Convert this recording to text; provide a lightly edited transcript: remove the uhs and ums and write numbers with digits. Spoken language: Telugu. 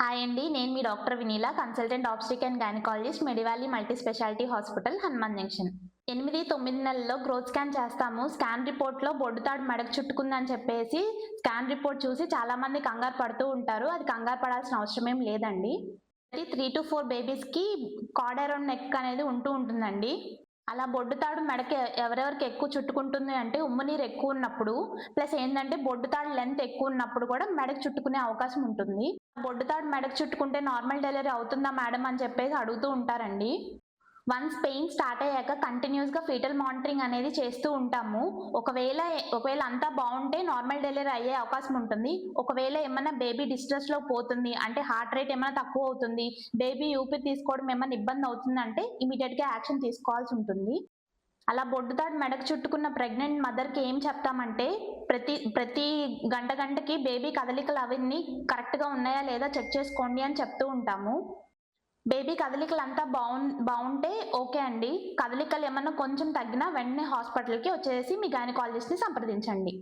హాయ్ అండి. నేను మీ doctor Vineela, consultant obstetric and gynaecologist, Medivalley multi speciality hospital, Hanuman junction. 8, 9 నెలల్లో గ్రోత్ స్కాన్ చేస్తాము. స్కాన్ రిపోర్ట్‌లో బొడ్డు తాడు మెడకు చుట్టుకుందని చెప్పేసి స్కాన్ రిపోర్ట్ చూసి చాలామంది కంగారు పడుతూ ఉంటారు. అది కంగారు పడాల్సిన అవసరం ఏం లేదండి. ప్రతి 3-4 బేబీస్‌కి కార్డ్ అరౌండ్ నెక్ అనేది ఉంటుందండి. అలా బొడ్డు తాడు మెడకి ఎవరెవరికి ఎక్కువ చుట్టుకుంటుంది అంటే ఉమ్ము నీరు ఎక్కువ ఉన్నప్పుడు, ప్లస్ ఏందంటే బొడ్డు తాడు లెంత్ ఎక్కువ ఉన్నప్పుడు కూడా మెడకు చుట్టుకునే అవకాశం ఉంటుంది. బొడ్డు తాడు మెడకు చుట్టుకుంటే నార్మల్ డెలివరీ అవుతుందా మేడం అని చెప్పేసి అడుగుతూ ఉంటారండి. వన్స్ పెయిన్ స్టార్ట్ అయ్యాక కంటిన్యూస్‌గా ఫీటల్ మానిటరింగ్ అనేది చేస్తూ ఉంటాము. ఒకవేళ అంతా బావుంటే నార్మల్ డెలివరీ అయ్యే అవకాశం ఉంటుంది. ఒకవేళ ఏమన్నా బేబీ డిస్ట్రెస్‌లోకి పోతుంది అంటే హార్ట్ రేట్ ఏమైనా తక్కువ అవుతుంది, బేబీ ఊపిరి తీసుకోవడం ఏమన్నా ఇబ్బంది అవుతుందంటే ఇమ్మీడియేట్‌గా యాక్షన్ తీసుకోవాల్సి ఉంటుంది. అలా బొడ్డు తాడు మెడకు చుట్టుకున్న ప్రెగ్నెంట్ మదర్‌కి ఏం చెప్తామంటే ప్రతి గంటకి బేబీ కదలికలు అవన్నీ కరెక్ట్‌గా ఉన్నాయా లేదా చెక్ చేసుకోండి అని చెప్తూ ఉంటాము. బేబీ కదలికలంతా బావుంటే ఓకే అండి. కదలికలు ఏమన్నా కొంచెం తగ్గినా వెంటనే హాస్పిటల్‌కి వచ్చేసి మీ గైనకాలజిస్ట్‌ని సంప్రదించండి.